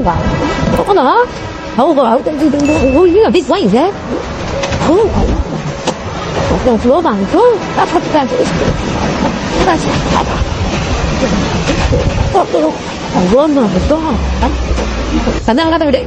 Có hả? Không có, you this way there. Oh, don't flow bằng flow. Run mà to. Khả năng cái đây.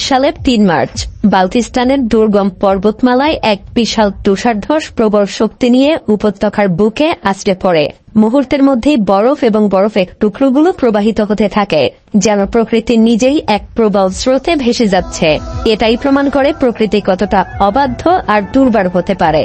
সালের ৩ March বালতিস্তানের দুর্গম পর্বতমালায় এক বিশাল তুষারধস প্রবল শক্তি নিয়ে উপত্যকার বুকে আছড়ে পড়ে। মুহূর্তের মধ্যেই বরফ এবং বরফের টুকরোগুলো প্রবাহিত হতে থাকে, যেন প্রকৃতি নিজেই এক প্রবল স্রোতে ভেসে যাচ্ছে। এটাই প্রমাণ করে প্রকৃতি কতটা অবাধ্য আর দুর্বার হতে পারে।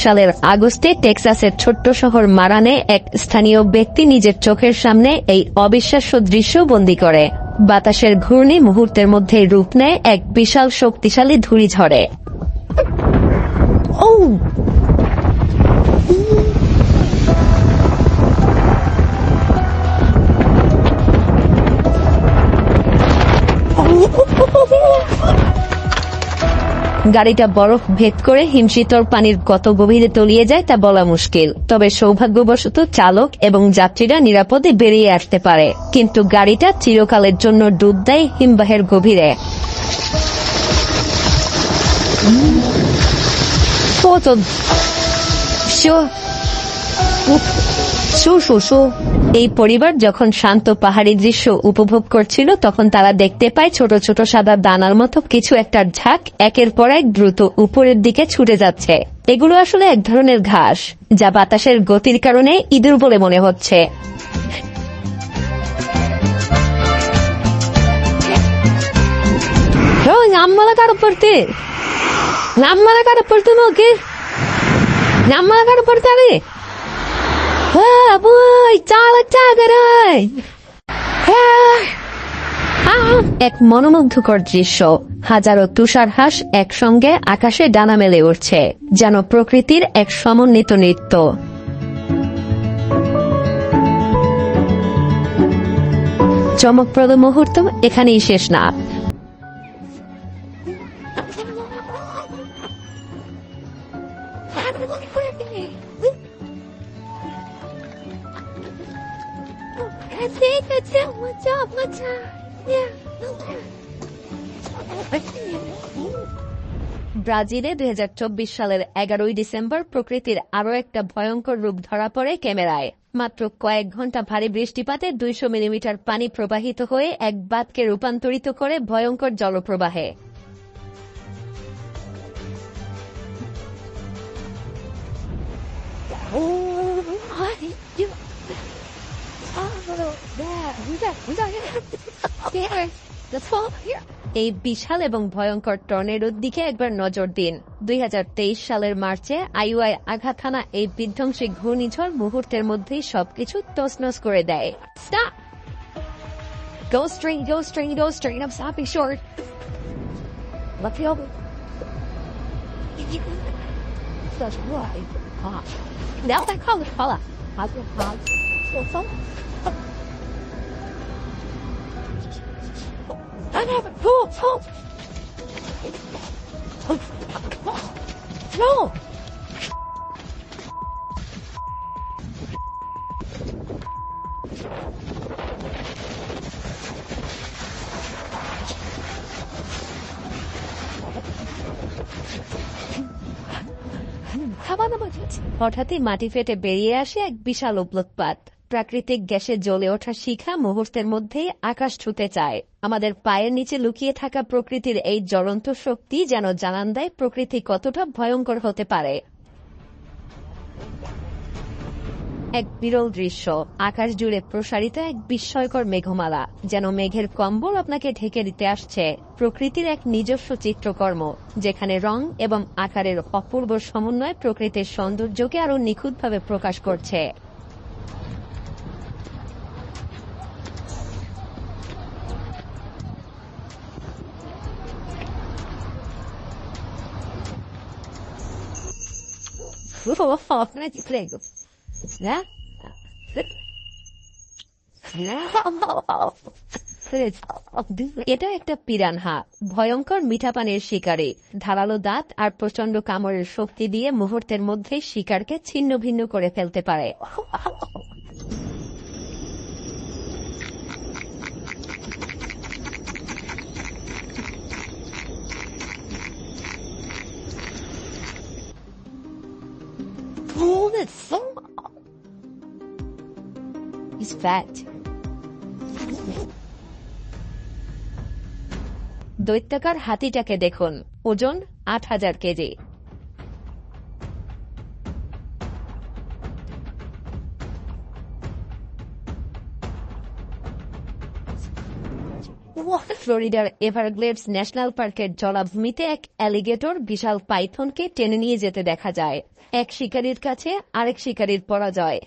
সালের আগস্টে টেক্সাসের ছোট্ট শহর মারানে এক স্থানীয় ব্যক্তি নিজের চোখের সামনে এই অবিশ্বাস্য দৃশ্য বন্দী করে। বাতাসের ঘূর্ণি মুহূর্তের মধ্যে রূপ নেয় এক বিশাল শক্তিশালী ধূলিঝড়ে। গাড়িটা বরফ ভেদ করে হিমশীতল পানির কত গভীরে তলিয়ে যায় তা বলা মুশকিল। তবে সৌভাগ্যবশত চালক এবং যাত্রীরা নিরাপদে বেরিয়ে আসতে পারে, কিন্তু গাড়িটা চিরকালের জন্য ডুব দেয় হিমবাহের গভীরে। এই পরিবার যখন শান্ত পাহাড়ি দৃশ্য উপভোগ করছিল, তখন তারা দেখতে পায় ছোট ছোট সাদা দানার মতো কিছু একটা ঝাঁক একের পর এক দ্রুত উপরের দিকে ছুটে যাচ্ছে। এগুলো আসলে এক ধরনের ঘাস, যা বাতাসের গতির কারণে ইঁদুর বলে মনে হচ্ছে। এক মনোমুগ্ধকর দৃশ্য। হাজারো তুষার হাঁস একসঙ্গে আকাশে ডানা মেলে উঠছে, যেন প্রকৃতির এক সমন্বিত নৃত্য। চমকপ্রদ মুহূর্ত এখানেই শেষ না। ব্রাজিলে ২০২৪ সালের ১১ ডিসেম্বর প্রকৃতির আরো একটা ভয়ঙ্কর রূপ ধরা পড়ে ক্যামেরায়। মাত্র কয়েক ঘন্টা ভারী বৃষ্টিপাতে ২০০ মিলিমিটার পানি প্রবাহিত হয়ে এক বাঁধকে রূপান্তরিত করে ভয়ঙ্কর জলপ্রবাহে। এই বিশাল এবং ভয়ঙ্কর টর্নেডোর দিকে একবার নজর দিন। ২০২৩ সালের মার্চে আইওয়ায় আঘাত হানা এই বিধ্বংসী ঘূর্ণিঝড় মুহূর্তের মধ্যেই সবকিছু তছনছ করে দেয়। Stop! Go straight, go straight, go straight. I'm stopping short. Look over. That's right. Now that color, Paula. How's your house? I never pull. No. হঠাৎই মাটি ফেটে বেরিয়ে আসে এক বিশাল উল্কাপাত। প্রাকৃতিক গ্যাসে জ্বলে ওঠা শিখা মুহূর্তের মধ্যেই আকাশ ছুঁতে চায়। আমাদের পায়ের নিচে লুকিয়ে থাকা প্রকৃতির এই জ্বলন্ত শক্তি যেন জানান দেয় প্রকৃতি কতটা ভয়ঙ্কর হতে পারে। এক বিরল দৃশ্য, আকাশ জুড়ে প্রসারিত এক বিস্ময়কর মেঘমালা, যেন মেঘের কম্বল আপনাকে ঢেকে দিতে আসছে। প্রকৃতির এক নিজস্ব চিত্রকর্ম, যেখানে রং এবং আকারের অপূর্ব সমন্বয় প্রকৃতির সৌন্দর্যকে আরো নিখুঁতভাবে প্রকাশ করছে। এটা একটা পিরানহা, ভয়ঙ্কর মিঠা পানির শিকারী। ধারালো দাঁত আর প্রচন্ড কামড়ের শক্তি দিয়ে মুহূর্তের মধ্যে শিকারকে ছিন্ন ভিন্ন করে ফেলতে পারে। Oh, that's so... He's fat. দৈত্যাকার হাতিটাকে দেখুন, ওজন ৮,০০০ কেজি। ফ্লোরিডার এভারগ্লেডস ন্যাশনাল পার্কের জলাভূমিতে এক অ্যালিগেটর বিশাল পাইথনকে টেনে নিয়ে যেতে দেখা যায়। এক শিকারীর কাছে আরেক শিকারীর পরাজয়।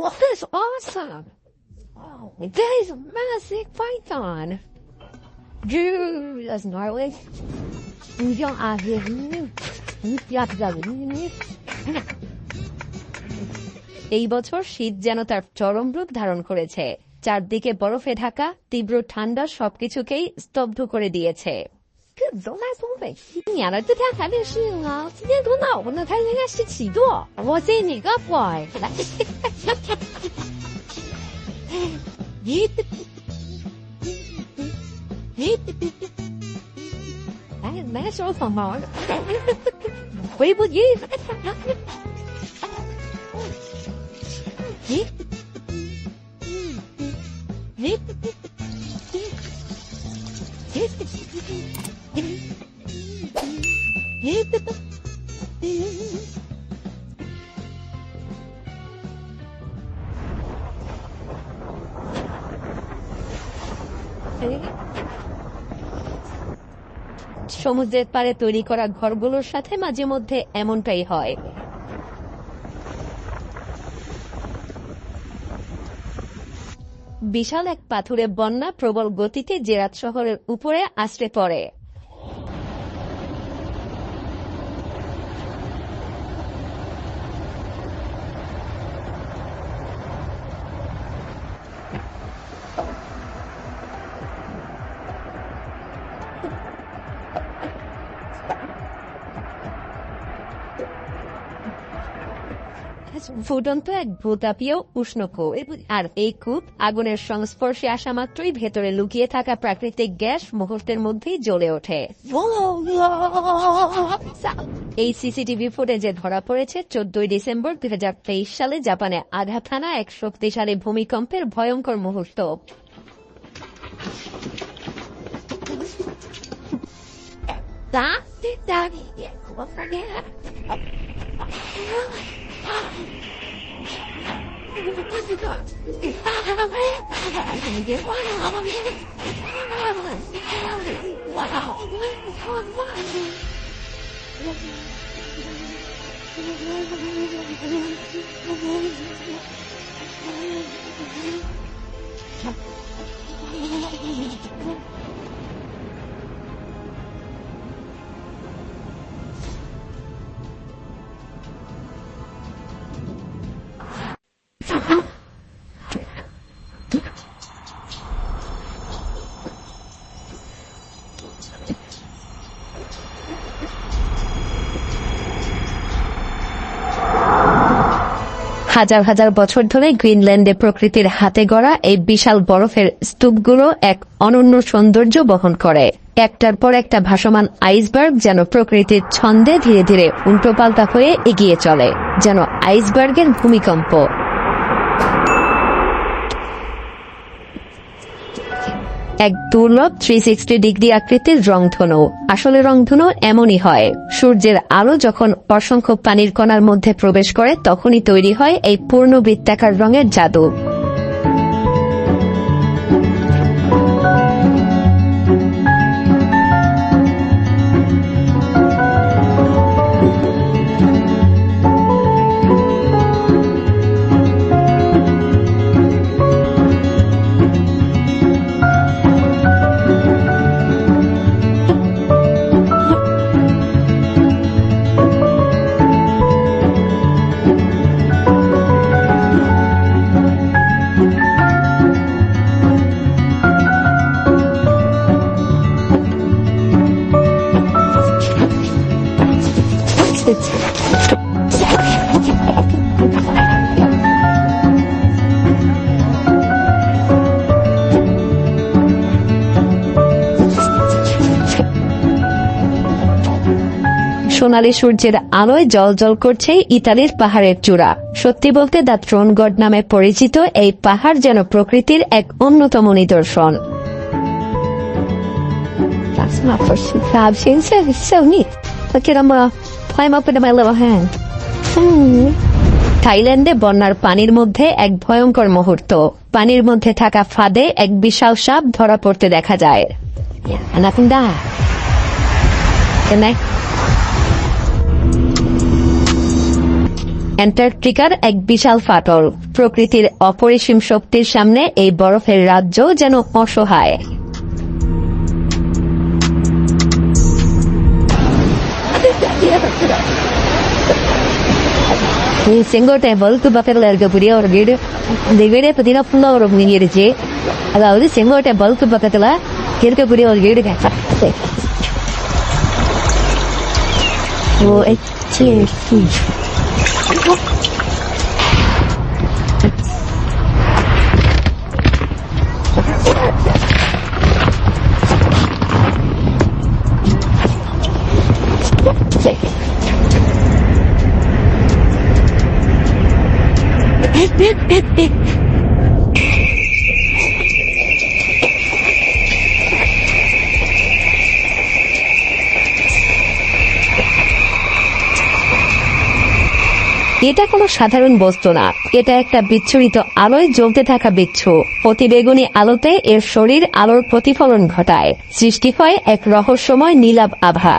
Well, that's awesome. Wow, that is a massive python. Dude, that's gnarly. You don't have here. এই বছর শীত যেন তার চরম রূপ ধারণ করেছে। চারদিকে বরফে ঢাকা তীব্র ঠান্ডা সবকিছুকেই স্তব্ধ করে দিয়েছে।你了，这天还没适应啊！今天多闹腾呢，才应该是几度？我这哪个 boy？来，来手放毛，回不去。সমুদ্রের পাড়ে তৈরি করা ঘরগুলোর সাথে মাঝে মধ্যে এমনটাই হয়। বিশাল এক পাথুরে বন্যা প্রবল গতিতে জেরাত শহরের উপরে আছড়ে পড়ে। ফুটন্ত এক ভূতাপীয় উষ্ণ কূপ, আর এই কূপ আগুনের সংস্পর্শে আসা মাত্রই ভেতরে লুকিয়ে থাকা প্রাকৃতিক গ্যাস মুহূর্তের মধ্যেই জ্বলে ওঠে। এই সিসিটিভি ফুটেজে ধরা পড়েছে 14 ডিসেম্বর 2023 সালে জাপানে আঘাত হানা এক শক্তিশালী ভূমিকম্পের ভয়ঙ্কর মুহূর্ত। হাজার হাজার বছর ধরে গ্রিনল্যান্ডে প্রকৃতির হাতে গড়া এই বিশাল বরফের স্তূপগুলো এক অনন্য সৌন্দর্য বহন করে। একটার পর একটা ভাসমান আইসবার্গ যেন প্রকৃতির ছন্দে ধীরে ধীরে উল্টোপাল্টা হয়ে এগিয়ে চলে, যেন আইসবার্গের ভূমিকম্প। এক দুর্লভ 360 ডিগ্রি আকৃতির রংধনু। আসলে রংধনু এমনই হয়, সূর্যের আলো যখন অসংখ্য পানির কণার মধ্যে প্রবেশ করে তখনই তৈরি হয় এই পূর্ণ বৃত্তাকার রঙের জাদু। সোনালী সূর্যের আলোয় জলজল করছে ইতালির পাহাড়ের চূড়া। সত্যি বলতে দ্য থ্রোন গড নামে পরিচিত এই পাহাড় যেন প্রকৃতির এক অন্যতম নিদর্শন। That's my first job. It's so neat. Look at him climb up into my little hand. থাইল্যান্ডে বন্যার পানির মধ্যে এক ভয়ঙ্কর মুহূর্ত। পানির মধ্যে থাকা ফাঁদে এক বিশাল সাপ ধরা পড়তে দেখা যায়। Yeah, and I can die. Can I? অ্যান্টার্কটিকার এক বিশাল ফাটল। প্রকৃতির অপরিসীম শক্তির সামনে এই বরফের রাজ্য যেন অসহায়। Tengo tempo para hacer el que ஒரு வீடு இந்த வீடே பார்த்தீங்கன்னா ஃபுல்லா ஒரு மிங்கிடுச்சு. அதாவது செங்கோட்டை பல்க் பக்கத்துல இருக்கக்கூடிய ஒரு வீடு கேட்க. ஓ এটা কোনো সাধারণ বস্তু না, এটা একটা বিচ্ছুরিত আলোয় জ্বলতে থাকা বিচ্ছু। অতিবেগুনি আলোতে এর শরীর আলোর প্রতিফলন ঘটায়, সৃষ্টি হয় এক রহস্যময় নীলাভ আভা।